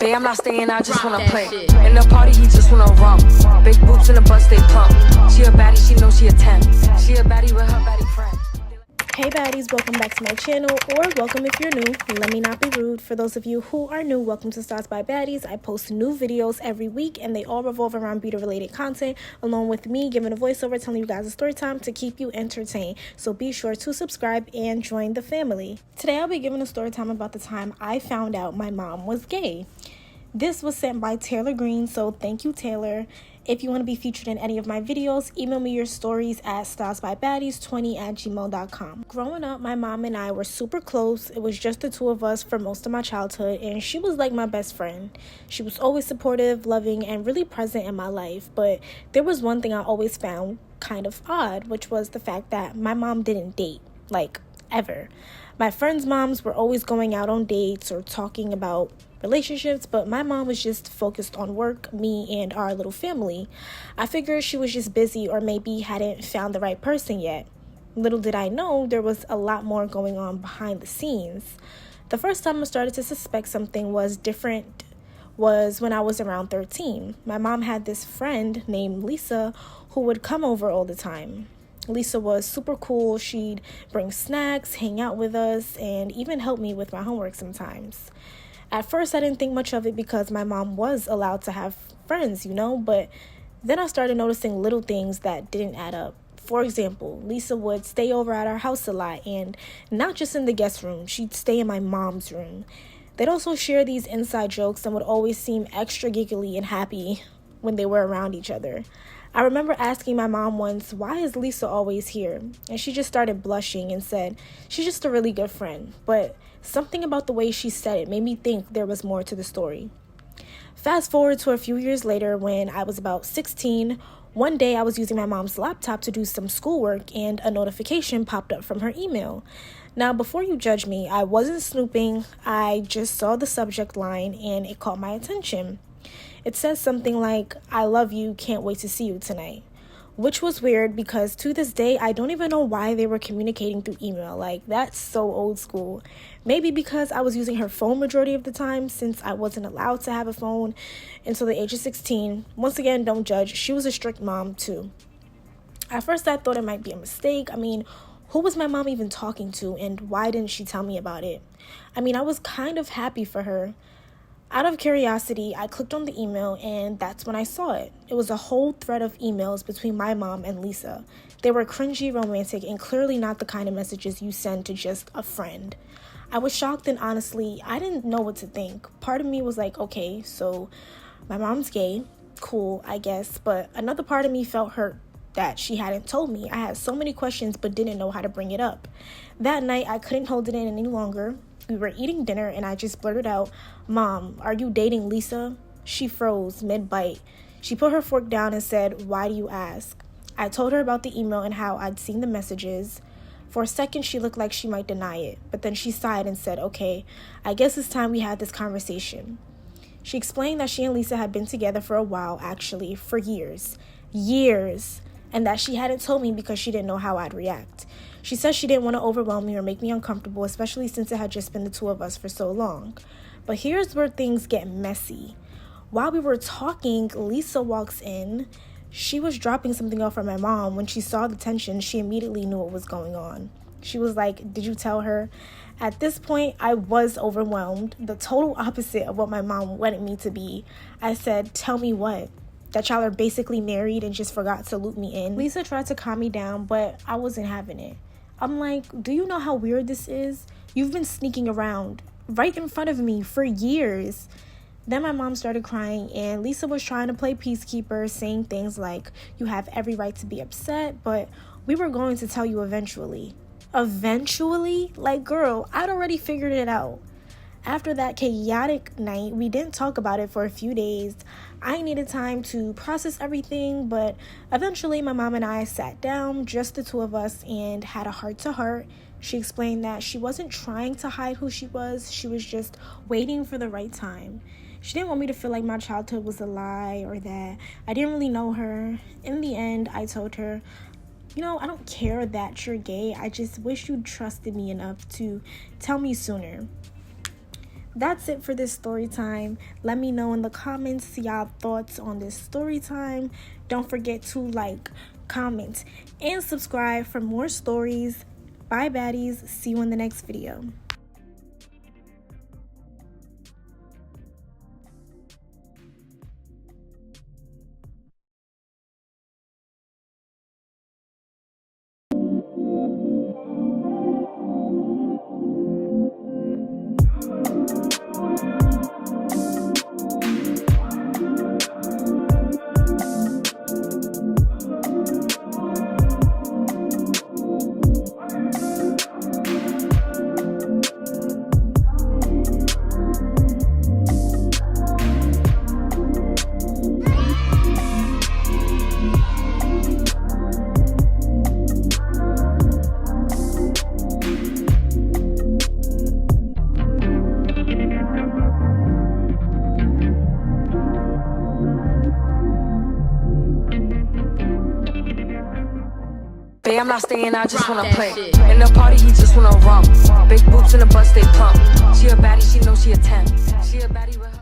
Babe, I'm not staying, I just wanna play. In the party, he just wanna rump. Big boobs in the bus, they plump. She a baddie, she knows she a 10. She a baddie with her baddie friend. Hey baddies, welcome back to my channel, or welcome if you're new. Let me not be rude. For those of you who are new, welcome to Stars by Baddies. I post new videos every week and they all revolve around beauty related content, along with me giving a voiceover telling you guys a story time to keep you entertained. So be sure to subscribe and join the family. Today I'll be giving a story time about the time I found out my mom was gay. This was sent by Taylor Green, so thank you, Taylor. If you want to be featured in any of my videos, email me your stories at stylesbybaddies20@gmail.com. Growing up, my mom and I were super close. It was just the two of us for most of my childhood, and she was like my best friend. She was always supportive, loving, and really present in my life. But there was one thing I always found kind of odd, which was the fact that my mom didn't date, like, ever. My friends' moms were always going out on dates or talking about relationships, but my mom was just focused on work, me, and our little family. I figured she was just busy or maybe hadn't found the right person yet. Little did I know there was a lot more going on behind the scenes. The first time I started to suspect something was different was when I was around 13. My mom had this friend named Lisa who would come over all the time. Lisa was super cool. She'd bring snacks, hang out with us, and even help me with my homework sometimes. At first, I didn't think much of it because my mom was allowed to have friends, but then I started noticing little things that didn't add up. For example, Lisa would stay over at our house a lot, and not just in the guest room. She'd stay in my mom's room. They'd also share these inside jokes and would always seem extra giggly and happy when they were around each other. I remember asking my mom once, why is Lisa always here? And she just started blushing and said, she's just a really good friend. But something about the way she said it made me think there was more to the story. Fast forward to a few years later when I was about 16. One day I was using my mom's laptop to do some schoolwork and a notification popped up from her email. Now, before you judge me, I wasn't snooping. I just saw the subject line and it caught my attention. It says something like, I love you, can't wait to see you tonight. Which was weird because to this day, I don't even know why they were communicating through email. Like, that's so old school. Maybe because I was using her phone majority of the time since I wasn't allowed to have a phone until the age of 16. Once again, don't judge. She was a strict mom too. At first, I thought it might be a mistake. Who was my mom even talking to and why didn't she tell me about it? I was kind of happy for her. Out of curiosity, I clicked on the email and that's when I saw it. It was a whole thread of emails between my mom and Lisa. They were cringy, romantic, and clearly not the kind of messages you send to just a friend. I was shocked and honestly, I didn't know what to think. Part of me was like, okay, so my mom's gay. Cool, I guess. But another part of me felt hurt that she hadn't told me. I had so many questions but didn't know how to bring it up. That night, I couldn't hold it in any longer. We were eating dinner and I just blurted out, Mom, are you dating Lisa? She froze mid-bite. She put her fork down and said, why do you ask? I told her about the email and how I'd seen the messages. For a second, she looked like she might deny it, but then she sighed and said, okay, I guess it's time we had this conversation. She explained that she and Lisa had been together for a while, actually, for years, and that she hadn't told me because she didn't know how I'd react. She said she didn't want to overwhelm me or make me uncomfortable, especially since it had just been the two of us for so long. But here's where things get messy. While we were talking, Lisa walks in. She was dropping something off for my mom. When she saw the tension, she immediately knew what was going on. She was like, did you tell her? At this point, I was overwhelmed, the total opposite of what my mom wanted me to be. I said, tell me what? That y'all are basically married and just forgot to loop me in. Lisa tried to calm me down, but I wasn't having it. I'm like, do you know how weird this is? You've been sneaking around right in front of me for years. Then my mom started crying and Lisa was trying to play peacekeeper, saying things like, you have every right to be upset, but we were going to tell you eventually. Eventually? Like, girl, I'd already figured it out. After that chaotic night, we didn't talk about it for a few days. I needed time to process everything, but eventually my mom and I sat down, just the two of us, and had a heart-to-heart. She explained that she wasn't trying to hide who she was just waiting for the right time. She didn't want me to feel like my childhood was a lie or that I didn't really know her. In the end, I told her, I don't care that you're gay. I just wish you trusted me enough to tell me sooner. that's it for this story time. Let me know in the comments y'all thoughts on this story time. Don't forget to like, comment, and subscribe for more stories. Bye, baddies. See you in the next video. I'm not staying, I just wanna play. In the party, he just wanna romp. Big boobs in the bus, they plump. She a baddie, she knows she a 10. She a baddie with her.